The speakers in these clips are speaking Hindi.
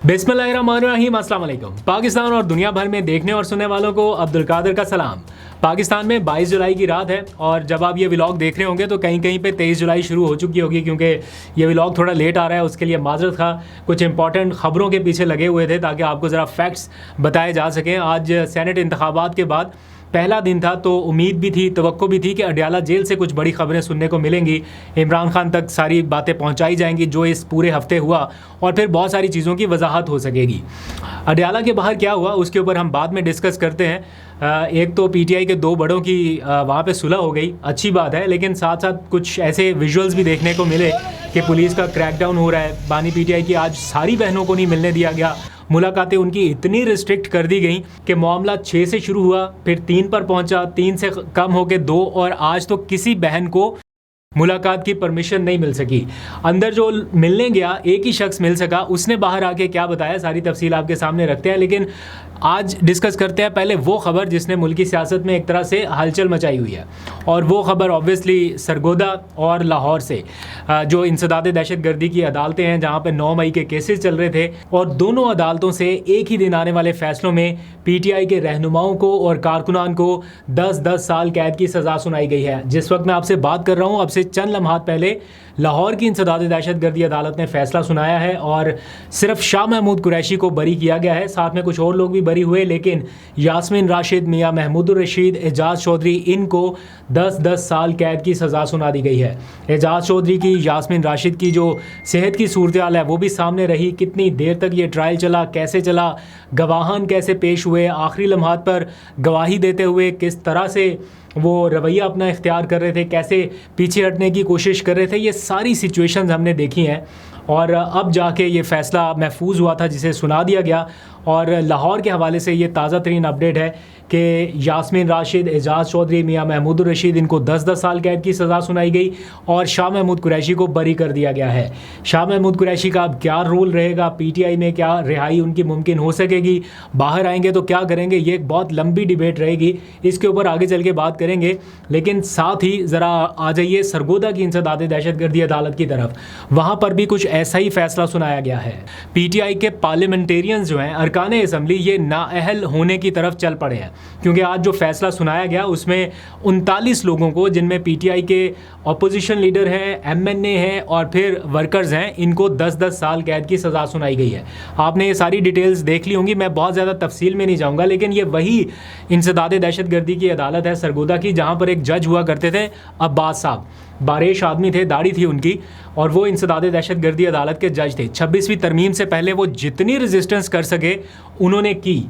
बिस्मिल्लाहिर्रहमानिर्रहीम, अस्सलाम वालेकुम। पाकिस्तान और दुनिया भर में देखने और सुनने वालों को अब्दुल कादिर का सलाम। पाकिस्तान में 22 जुलाई की रात है और जब आप ये व्लॉग देख रहे होंगे तो कहीं कहीं पे 23 जुलाई शुरू हो चुकी होगी, क्योंकि ये व्लॉग थोड़ा लेट आ रहा है। उसके लिए माजरत था, कुछ इंपॉर्टेंट खबरों के पीछे लगे हुए थे ताकि आपको ज़रा फैक्ट्स बताए जा सकें। आज सेनेट इंतखाबात के बाद पहला दिन था तो उम्मीद भी थी, तवक्को भी थी कि अडयाला जेल से कुछ बड़ी खबरें सुनने को मिलेंगी, इमरान खान तक सारी बातें पहुंचाई जाएंगी जो इस पूरे हफ्ते हुआ, और फिर बहुत सारी चीज़ों की वजाहत हो सकेगी। अडयाला के बाहर क्या हुआ उसके ऊपर हम बाद में डिस्कस करते हैं। एक तो पीटीआई के दो बड़ों की वहाँ पे सुलह हो गई, अच्छी बात है, लेकिन साथ साथ कुछ ऐसे विजुअल्स भी देखने को मिले कि पुलिस का क्रैकडाउन हो रहा है। बानी पीटीआई की आज सारी बहनों को नहीं मिलने दिया गया, मुलाकातें उनकी इतनी रिस्ट्रिक्ट कर दी गई कि मामला 6 से शुरू हुआ, फिर 3 पर पहुंचा, 3 से कम होकर 2, और आज तो किसी बहन को मुलाकात की परमिशन नहीं मिल सकी। अंदर जो मिलने गया एक ही शख्स मिल सका, उसने बाहर आके क्या बताया सारी तफसील आपके सामने रखते हैं। लेकिन आज डिस्कस करते हैं पहले वो खबर जिसने मुल्की सियासत में एक तरह से हलचल मचाई हुई है, और वो खबर ऑब्वियसली सरगोदा और लाहौर से, जो इंसदाद दहशत गर्दी की अदालतें हैं जहाँ पर 9 मई के केसेस चल रहे थे, और दोनों अदालतों से एक ही दिन आने वाले फैसलों में पीटीआई के रहनुमाओं को और कारकुनान को 10-10 साल कैद की सज़ा सुनाई गई है। जिस वक्त मैं आपसे बात कर रहा हूँ, अब से चंद लम्हात पहले लाहौर की इंसदाद दहशत गर्दी अदालत ने फैसला सुनाया है और सिर्फ शाह महमूद कुरैशी को बरी किया गया है। साथ में कुछ और लोग भी बरी हुए, लेकिन यास्मीन राशिद, मियां महमूदुर रशीद, एजाज चौधरी, इनको 10-10 साल कैद की सज़ा सुना दी गई है। एजाज चौधरी की, यास्मीन राशिद की जो सेहत की सूरत हाल है वो भी सामने रही, कितनी देर तक ये ट्रायल चला, कैसे चला, गवाहान कैसे पेश हुए, आखिरी लम्हात पर गवाही देते हुए किस तरह से वो रवैया अपना इख्तियार कर रहे थे, कैसे पीछे हटने की कोशिश कर रहे थे, ये सारी सिचुएशंस हमने देखी हैं। और अब जाके ये फ़ैसला महफूज हुआ था जिसे सुना दिया गया। और लाहौर के हवाले से ये ताज़ा तरीन अपडेट है कि यास्मीन राशिद, एजाज चौधरी, मियां महमूदुर रशीद, इनको 10-10 साल कैद की सज़ा सुनाई गई और शाह महमूद कुरैशी को बरी कर दिया गया है। शाह महमूद कुरैशी का अब क्या रोल रहेगा पीटीआई में, क्या रिहाई उनकी मुमकिन हो सकेगी, बाहर आएंगे तो क्या करेंगे, ये एक बहुत लंबी डिबेट रहेगी, इसके ऊपर आगे चल के बात करेंगे। लेकिन साथ ही ज़रा आ जाइए सरगोदा की इंसदाद दहशत गर्दी अदालत की तरफ। वहाँ पर भी कुछ ऐसा ही फैसला सुनाया गया है। पीटीआई के पार्लियामेंटेरियंस जो हैं, अरकान असम्बली, ये नाअहल होने की तरफ चल पड़े हैं, क्योंकि आज जो फैसला सुनाया गया उसमें 39 लोगों को, जिनमें पीटीआई के अपोजिशन लीडर हैं, एमएनए हैं और फिर वर्कर्स हैं, इनको 10-10 साल कैद की सज़ा सुनाई गई है। आपने ये सारी डिटेल्स देख ली होंगी, मैं बहुत ज़्यादा तफसील में नहीं जाऊँगा, लेकिन ये वही इंसदाद दहशत गर्दी की अदालत है सरगोदा की, जहाँ पर एक जज हुआ करते थे अब्बास साहब, बारेश आदमी थे, दाढ़ी थी उनकी, और वो इंसदाद दहशत गर्दी अदालत के जज थे। 26वीं तरमीम से पहले वो जितनी रेजिस्टेंस कर सके उन्होंने की,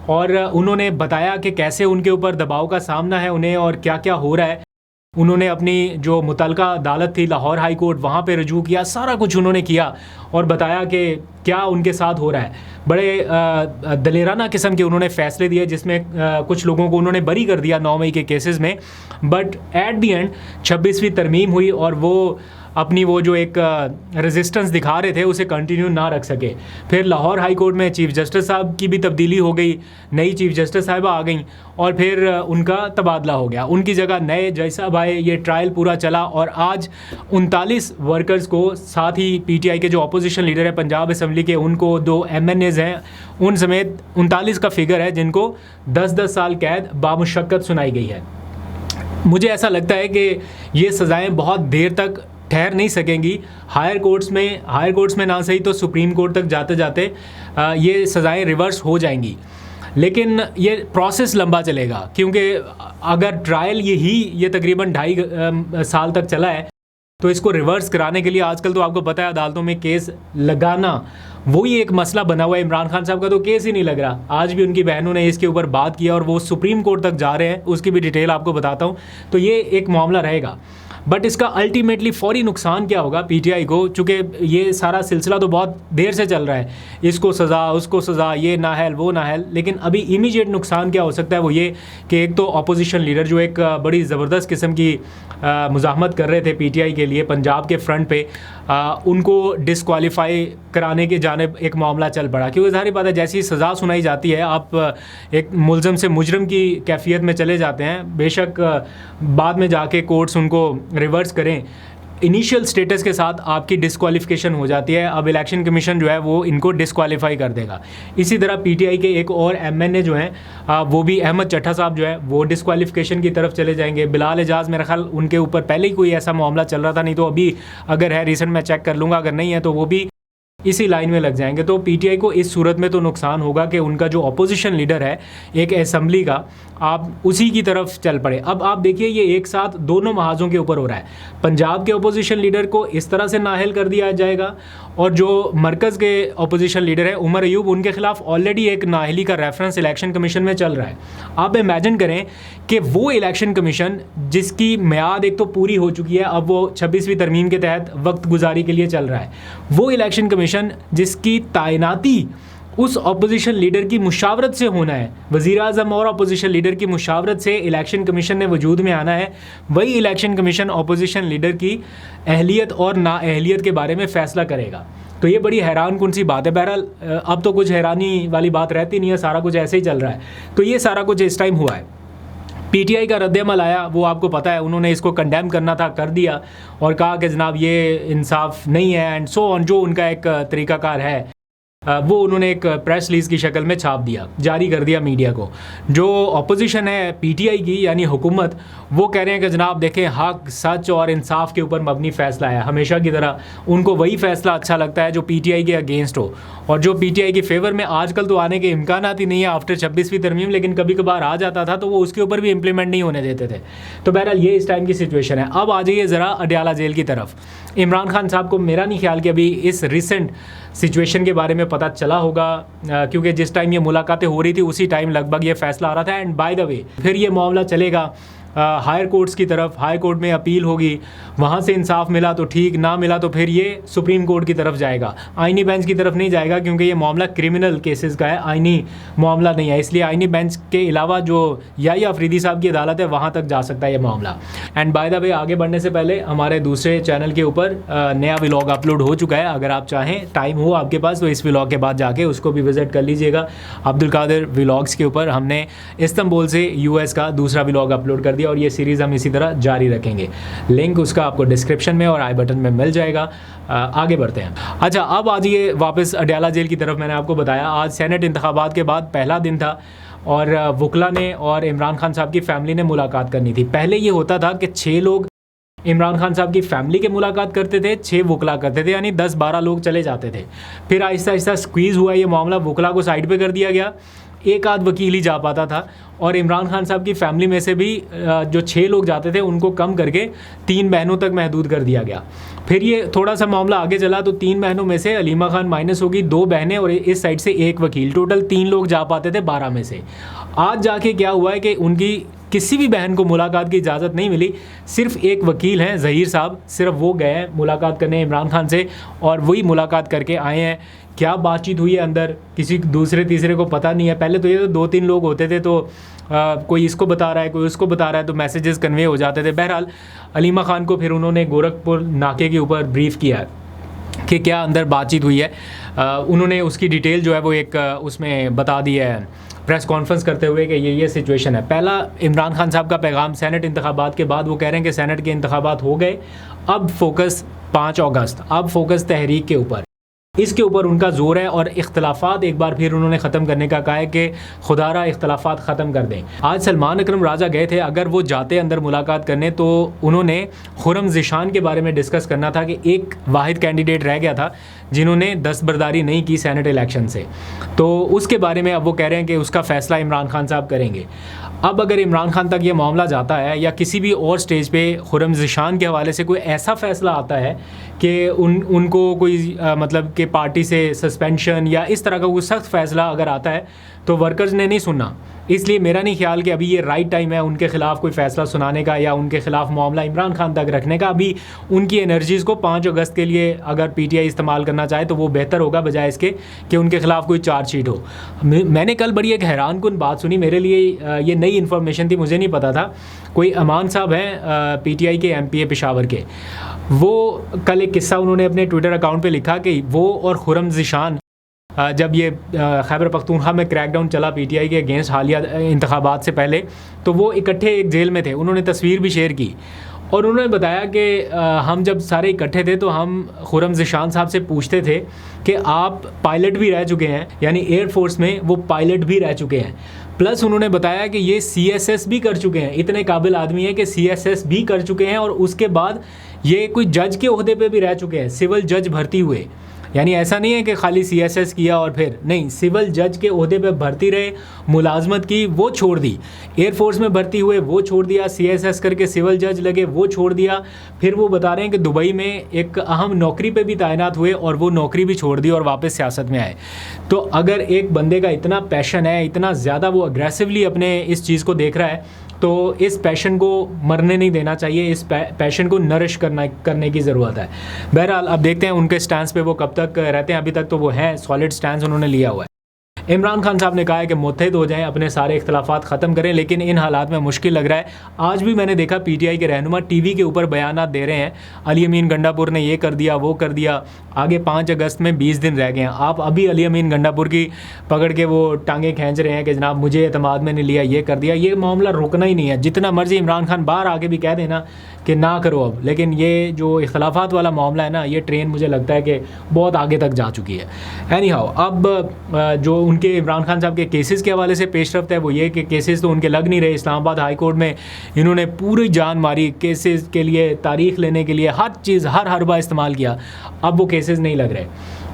और उन्होंने बताया कि कैसे उनके ऊपर दबाव का सामना है उन्हें और क्या क्या हो रहा है। उन्होंने अपनी जो मुतलका अदालत थी लाहौर हाई कोर्ट, वहाँ पे रजू किया, सारा कुछ उन्होंने किया और बताया कि क्या उनके साथ हो रहा है। बड़े दलेराना किस्म के उन्होंने फ़ैसले दिए, जिसमें कुछ लोगों को उन्होंने बरी कर दिया 9 मई के केसेस में। बट एट दी एंड 26वीं तरमीम हुई और वो अपनी वो जो एक रेजिस्टेंस दिखा रहे थे उसे कंटिन्यू ना रख सके। फिर लाहौर हाई कोर्ट में चीफ़ जस्टिस साहब की भी तब्दीली हो गई, नई चीफ़ जस्टिस साहिबा आ गई और फिर उनका तबादला हो गया, उनकी जगह नए जज साहब आए। ये ट्रायल पूरा चला और आज 39 वर्कर्स को, साथ ही पीटीआई के जो अपोजिशन लीडर है पंजाब असम्बली के, उनको, 2 एमएनएज़ हैं, उन समेत 39 का फिगर है जिनको 10-10 साल कैद बामुशक्कत सुनाई गई है। मुझे ऐसा लगता है कि ये सज़ाएँ बहुत देर तक ठहर नहीं सकेंगी। हायर कोर्ट्स में ना सही तो सुप्रीम कोर्ट तक जाते जाते ये सज़ाएं रिवर्स हो जाएंगी, लेकिन ये प्रोसेस लंबा चलेगा, क्योंकि अगर ट्रायल ये तकरीबन 2.5 साल तक चला है तो इसको रिवर्स कराने के लिए आजकल तो आपको पता है अदालतों में केस लगाना वही एक मसला बना हुआ है। इमरान खान साहब का तो केस ही नहीं लग रहा, आज भी उनकी बहनों ने इसके ऊपर बात किया और वो सुप्रीम कोर्ट तक जा रहे हैं, उसकी भी डिटेल आपको बताता हूँ। तो ये एक मामला रहेगा, बट इसका अल्टीमेटली फौरी नुकसान क्या होगा पीटीआई को, चूँकि ये सारा सिलसिला तो बहुत देर से चल रहा है, इसको सज़ा उसको सज़ा, ये नाहल वो नाहल, लेकिन अभी इमीडिएट नुकसान क्या हो सकता है वो ये कि एक तो अपोजिशन लीडर जो एक बड़ी ज़बरदस्त किस्म की मुज़ाहमत कर रहे थे पीटीआई के लिए पंजाब के फ्रंट पे, उनको डिसक्वालीफाई कराने की जानिब एक मामला चल पड़ा, क्योंकि ज़ाहिर बात है जैसी सज़ा सुनाई जाती है आप एक मुलज़म से मुजरम की कैफियत में चले जाते हैं। बेशक बाद में जाके कोर्ट्स उनको रिवर्स करें, इनिशियल स्टेटस के साथ आपकी डिस्क्वालिफिकेशन हो जाती है। अब इलेक्शन कमीशन जो है वो इनको डिस्क्वालीफाई कर देगा। इसी तरह पीटीआई के एक और एमएनए जो हैं वो भी अहमद चट्टा साहब जो है वो डिस्क्वालिफिकेशन की तरफ चले जाएंगे। बिलाल एजाज मेरा ख्याल उनके ऊपर पहले ही कोई ऐसा मामला चल रहा था, नहीं तो अभी अगर है रिसेंट मैं चेक कर लूँगा, अगर नहीं है तो वो भी इसी लाइन में लग जाएंगे। तो पीटीआई को इस सूरत में तो नुकसान होगा कि उनका जो अपोजिशन लीडर है एक असेंबली का, आप उसी की तरफ चल पड़े। अब आप देखिए ये एक साथ दोनों महाजों के ऊपर हो रहा है। पंजाब के अपोजिशन लीडर को इस तरह से नाअहल कर दिया जाएगा और जो मरकज़ के अपोजिशन लीडर है उमर अयूब, उनके खिलाफ ऑलरेडी एक नाअहली का रेफरेंस इलेक्शन कमीशन में चल रहा है। आप इमेजिन करें कि वो इलेक्शन कमीशन जिसकी मियाद एक तो पूरी हो चुकी है, अब वो 26वीं तरमीम के तहत वक्त गुजारी के लिए चल रहा है, वो इलेक्शन कमीशन जिसकी तैनाती उस अपोजिशन लीडर की मुशावरत से होना है, वज़ीर आज़म और अपोजिशन लीडर की मुशावरत से इलेक्शन कमीशन ने वजूद में आना है, वही इलेक्शन कमीशन अपोजिशन लीडर की अहलियत और नाअहलियत के बारे में फ़ैसला करेगा। तो ये बड़ी हैरान कौन सी बात है। बहरहाल अब तो कुछ हैरानी वाली बात रहती नहीं है, सारा कुछ ऐसे ही चल रहा है। तो ये सारा कुछ इस टाइम हुआ है। पीटीआई का रद्द-ए-अमल आया, वो आपको पता है, उन्होंने इसको कंडेम करना था, कर दिया और कहा कि जनाब ये इंसाफ नहीं है एंड सो ऑन। जो उनका एक तरीक़ाकार है वो उन्होंने एक प्रेस रिलीज़ की शक्ल में छाप दिया, जारी कर दिया मीडिया को। जो अपोजिशन है पीटीआई की यानी हुकूमत, वो कह रहे हैं कि जनाब देखें हक, सच और इंसाफ के ऊपर मबनी फ़ैसला है। हमेशा की तरह उनको वही फ़ैसला अच्छा लगता है जो पीटीआई के अगेंस्ट हो, और जो पीटीआई के फेवर में आजकल तो आने के इम्कानात ही नहीं है आफ्टर 26वीं तरमीम, लेकिन कभी कभार आ जाता था तो वो उसके ऊपर भी इम्प्लीमेंट नहीं होने देते थे। तो बहरहाल ये इस टाइम की सिचुएशन है। अब आ जाइए ज़रा अडयाला जेल की तरफ। इमरान खान साहब को मेरा नहीं ख्याल कि अभी इस रिसेंट सिचुएशन के बारे में पता चला होगा, क्योंकि जिस टाइम ये मुलाकातें हो रही थी उसी टाइम लगभग ये फैसला आ रहा था। एंड बाय द वे फिर ये मामला चलेगा हायर कोर्ट्स की तरफ, हाई कोर्ट में अपील होगी, वहाँ से इंसाफ मिला तो ठीक, ना मिला तो फिर ये सुप्रीम कोर्ट की तरफ जाएगा। आइनी बेंच की तरफ नहीं जाएगा क्योंकि ये मामला क्रिमिनल केसेस का है, आइनी मामला नहीं है, इसलिए आइनी बेंच के अलावा जो याहिया अफरीदी साहब की अदालत है वहाँ तक जा सकता है ये मामला। एंड बाय द वे आगे बढ़ने से पहले हमारे दूसरे चैनल के ऊपर नया व्लॉग अपलोड हो चुका है, अगर आप चाहें, टाइम हो आपके पास, तो इस व्लॉग के बाद जाके उसको भी विज़िट कर लीजिएगा। अब्दुल कादिर व्लॉग्स के ऊपर हमने इस्तांबुल से यूएस का दूसरा व्लॉग अपलोड कर दिया और ये सीरीज़ हम इसी तरह जारी रखेंगे। लिंक उसका आपको डिस्क्रिप्शन में और आई बटन में मिल जाएगा। आगे बढ़ते हैं। अच्छा, अब आ जाइए वापस अडयाला जेल की तरफ। मैंने आपको बताया आज सेनेट इंतखाबात के बाद पहला दिन था और वकला ने और इमरान खान साहब की फ़ैमिली ने मुलाकात करनी थी। पहले ये होता था कि 6 लोग इमरान खान साहब की फ़ैमिली के मुलाकात करते थे, 6 वकला करते थे, यानी 10-12 लोग चले जाते थे। फिर आहिस्ता आहिस्ता स्क्वीज़ हुआ ये मामला, वकला को साइड पे कर दिया गया, एक आध वकील ही जा पाता था और इमरान खान साहब की फ़ैमिली में से भी जो 6 लोग जाते थे उनको कम करके 3 बहनों तक महदूद कर दिया गया। फिर ये थोड़ा सा मामला आगे चला तो 3 बहनों में से अलीमा खान माइनस होगी, 2 बहनें और इस साइड से 1 वकील, टोटल 3 लोग जा पाते थे 12 में से। आज जाके क्या हुआ है कि उनकी किसी भी बहन को मुलाकात की इजाज़त नहीं मिली, सिर्फ एक वकील हैं ज़हीर साहब, सिर्फ वो गए हैं मुलाकात करने इमरान खान से और वही मुलाकात करके आए हैं। क्या बातचीत हुई है अंदर किसी दूसरे तीसरे को पता नहीं है। पहले तो ये तो 2-3 लोग होते थे तो कोई इसको बता रहा है कोई उसको बता रहा है तो मैसेजेस कन्वे हो जाते थे। बहरहाल अलीमा खान को फिर उन्होंने गोरखपुर नाके के ऊपर ब्रीफ़ किया है कि क्या अंदर बातचीत हुई है। उन्होंने उसकी डिटेल जो है वो एक उसमें बता दी है प्रेस कॉन्फ्रेंस करते हुए कि ये सिचुएशन है। पहला इमरान खान साहब का पैगाम सेनेट इंतखाबात के बाद वो कह रहे हैं कि सेनेट के इंतखाबात हो गए, अब फोकस 5 अगस्त, अब फोकस तहरीक के ऊपर, इसके ऊपर उनका ज़ोर है और इख्तलाफात एक बार फिर उन्होंने ख़त्म करने का कहा है कि खुदारा इख्तलाफात ख़त्म कर दें। आज सलमान अकरम राजा गए थे, अगर वो जाते अंदर मुलाकात करने तो उन्होंने खुरम ज़िशान के बारे में डिस्कस करना था कि एक वाहिद कैंडिडेट रह गया था जिन्होंने दस्तबरदारी नहीं की सेनेट इलेक्शन से, तो उसके बारे में अब वो कह रहे हैं कि उसका फ़ैसला इमरान खान साहब करेंगे। अब अगर इमरान खान तक ये मामला जाता है या किसी भी और स्टेज पे खुरम ज़िशान के हवाले से कोई ऐसा फ़ैसला आता है कि उनको कोई मतलब कि पार्टी से सस्पेंशन या इस तरह का कोई सख्त फ़ैसला अगर आता है तो वर्कर्स ने नहीं सुनना। इसलिए मेरा नहीं ख्याल कि अभी ये राइट टाइम है उनके ख़िलाफ़ कोई फ़ैसला सुनाने का या उनके ख़िलाफ़ मामला इमरान खान तक रखने का। अभी उनकी एनर्जीज़ को 5 अगस्त के लिए अगर पीटीआई इस्तेमाल करना चाहे तो वो बेहतर होगा बजाय इसके कि उनके ख़िलाफ़ कोई चार्जशीट हो। मैंने कल बड़ी एक हैरान कुन बात सुनी, मेरे लिए ये नई इन्फॉर्मेशन थी, मुझे नहीं पता था। कोई अमान साहब हैं पीटीआई के एमपीए पेशावर के, वो कल एक किस्सा उन्होंने अपने ट्विटर अकाउंट पे लिखा कि वो और खुरम ज़िशान जब ये खैबर पख्तूनख्वा में क्रैकडाउन चला पीटीआई के अगेंस्ट हालिया इंतखाबात से पहले, तो वो इकट्ठे एक जेल में थे। उन्होंने तस्वीर भी शेयर की और उन्होंने बताया कि हम जब सारे इकट्ठे थे तो हम खुर्रम ज़ीशान साहब से पूछते थे कि आप पायलट भी रह चुके हैं, यानी एयरफोर्स में वो पायलट भी रह चुके हैं, प्लस उन्होंने बताया कि ये CSS भी कर चुके हैं, इतने काबिल आदमी हैं कि CSS भी कर चुके हैं, और उसके बाद ये कोई जज के ओहदे पे भी रह चुके हैं, सिविल जज भर्ती हुए। यानी ऐसा नहीं है कि खाली CSS किया और फिर नहीं, सिविल जज के ओहदे पे भर्ती रहे, मुलाजमत की वो छोड़ दी, एयरफोर्स में भर्ती हुए वो छोड़ दिया, CSS करके सिविल जज लगे वो छोड़ दिया, फिर वो बता रहे हैं कि दुबई में एक अहम नौकरी पे भी तैनात हुए और वो नौकरी भी छोड़ दी और वापस सियासत में आए। तो अगर एक बंदे का इतना पैशन है, इतना ज़्यादा वो अग्रेसिवली अपने इस चीज़ को देख रहा है, तो इस पैशन को मरने नहीं देना चाहिए, इस पैशन को नरिश करने की ज़रूरत है। बहरहाल अब देखते हैं उनके स्टैंड पे वो कब तक रहते हैं। अभी तक तो वो हैं, सॉलिड स्टैंड उन्होंने लिया हुआ है। इमरान खान साहब ने कहा है कि मुत्तहिद हो जाएं, अपने सारे इख्तलाफात ख़त्म करें, लेकिन इन हालात में मुश्किल लग रहा है। आज भी मैंने देखा PTI के रहनुमा TV के ऊपर बयानात दे रहे हैं, अली अमीन गंडापुर ने ये कर दिया, वो कर दिया, आगे 5 अगस्त में 20 दिन रह गए हैं। आप अभी अली अमीन गंडापुर की पकड़ के वो टांगे खींच रहे हैं कि जनाब मुझे एतमाद में नहीं लिया, ये कर दिया। ये मामला रुकना ही नहीं है, जितना मर्जी इमरान खान बाहर आके भी कह देना कि ना करो अब, लेकिन ये जो इख्तलाफात वाला मामला है ना, ये ट्रेन मुझे लगता है कि बहुत आगे तक जा चुकी है। एनी हाउ, अब जो उनके इमरान खान साहब के केसेस के हवाले से पेशरफ्त है वो ये कि केसेस तो उनके लग नहीं रहे। इस्लामाबाद हाई कोर्ट में इन्होंने पूरी जान मारी केसेस के लिए, तारीख लेने के लिए, हर चीज़, हर हरबा इस्तेमाल किया, अब वो केसेस नहीं लग रहे।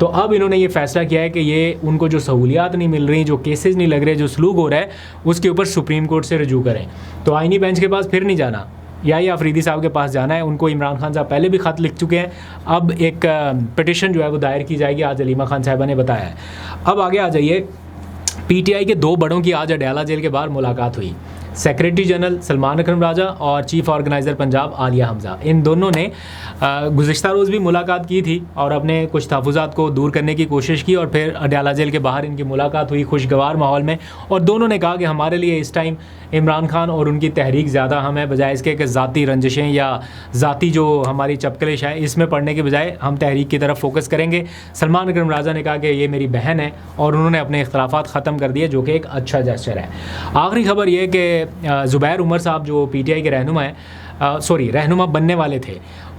तो अब इन्होंने ये फ़ैसला किया है कि ये उनको जो सहूलियात नहीं मिल रही, जो केसेस नहीं लग रहे, जो सलूक हो रहा है, उसके ऊपर सुप्रीम कोर्ट से रजू करें। तो आईनी बेंच के पास फिर नहीं जाना, या अफरीदी साहब के पास जाना है। उनको इमरान खान साहब पहले भी ख़त लिख चुके हैं, अब एक पिटिशन जो है वो दायर की जाएगी, आज अलीमा खान साहिबा ने बताया है। अब आगे आ जाइए, PTI के 2 बड़ों की आज अडयाला जेल के बाहर मुलाकात हुई। सेक्रेटरी जनरल सलमान अकरम राजा और चीफ़ ऑर्गेनाइज़र पंजाब आलिया हमज़ा, इन दोनों ने गुज़िश्ता रोज़ भी मुलाकात की थी और अपने कुछ तहफ़्फ़ुज़ात को दूर करने की कोशिश की, और फिर अडयाला जेल के बाहर इनकी मुलाकात हुई खुशगवार माहौल में। और दोनों ने कहा कि हमारे लिए इस टाइम इमरान खान और उनकी तहरीक ज़्यादा हम है, बजाय इसके कि ज़ाती रंजिशें या ज़ाती जो हमारी चपकलिश है इसमें पढ़ने के बजाय हम तहरीक की तरफ फोकस करेंगे। सलमान अकरम राजा ने कहा कि ये मेरी बहन है और उन्होंने अपने इख्तलाफात ख़त्म कर दिए, जो कि एक अच्छा जेस्चर है। आखिरी खबर ये कि ज़ुबैर उमर साहब जो PTI के रहनुमा हैं, रहनुमा बनने वाले थे,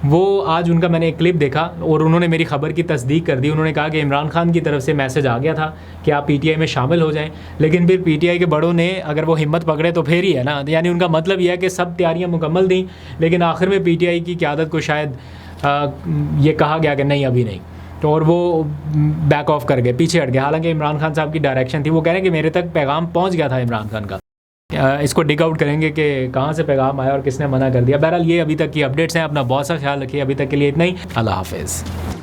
वो आज उनका मैंने एक क्लिप देखा और उन्होंने मेरी ख़बर की तस्दीक कर दी। उन्होंने कहा कि इमरान खान की तरफ से मैसेज आ गया था कि आप PTI में शामिल हो जाएं, लेकिन फिर PTI के बड़ों ने अगर वो हिम्मत पकड़े तो फिर ही है ना, यानी उनका मतलब यह है कि सब तैयारियां मुकम्मल दी, लेकिन आखिर में PTI की क़यादत को शायद ये कहा गया कि नहीं अभी नहीं, तो और वो बैक ऑफ कर गए, पीछे हट गए। हालांकि इमरान खान साहब की डायरेक्शन थी, वो कह रहे हैं कि मेरे तक पैगाम पहुँच गया था इमरान खान का। इसको डिग आउट करेंगे कि कहाँ से पैगाम आया और किसने मना कर दिया। बहरहाल ये अभी तक की अपडेट्स हैं, अपना बहुत सा ख्याल रखिए। अभी तक के लिए इतना ही, अल्लाह हाफिज़।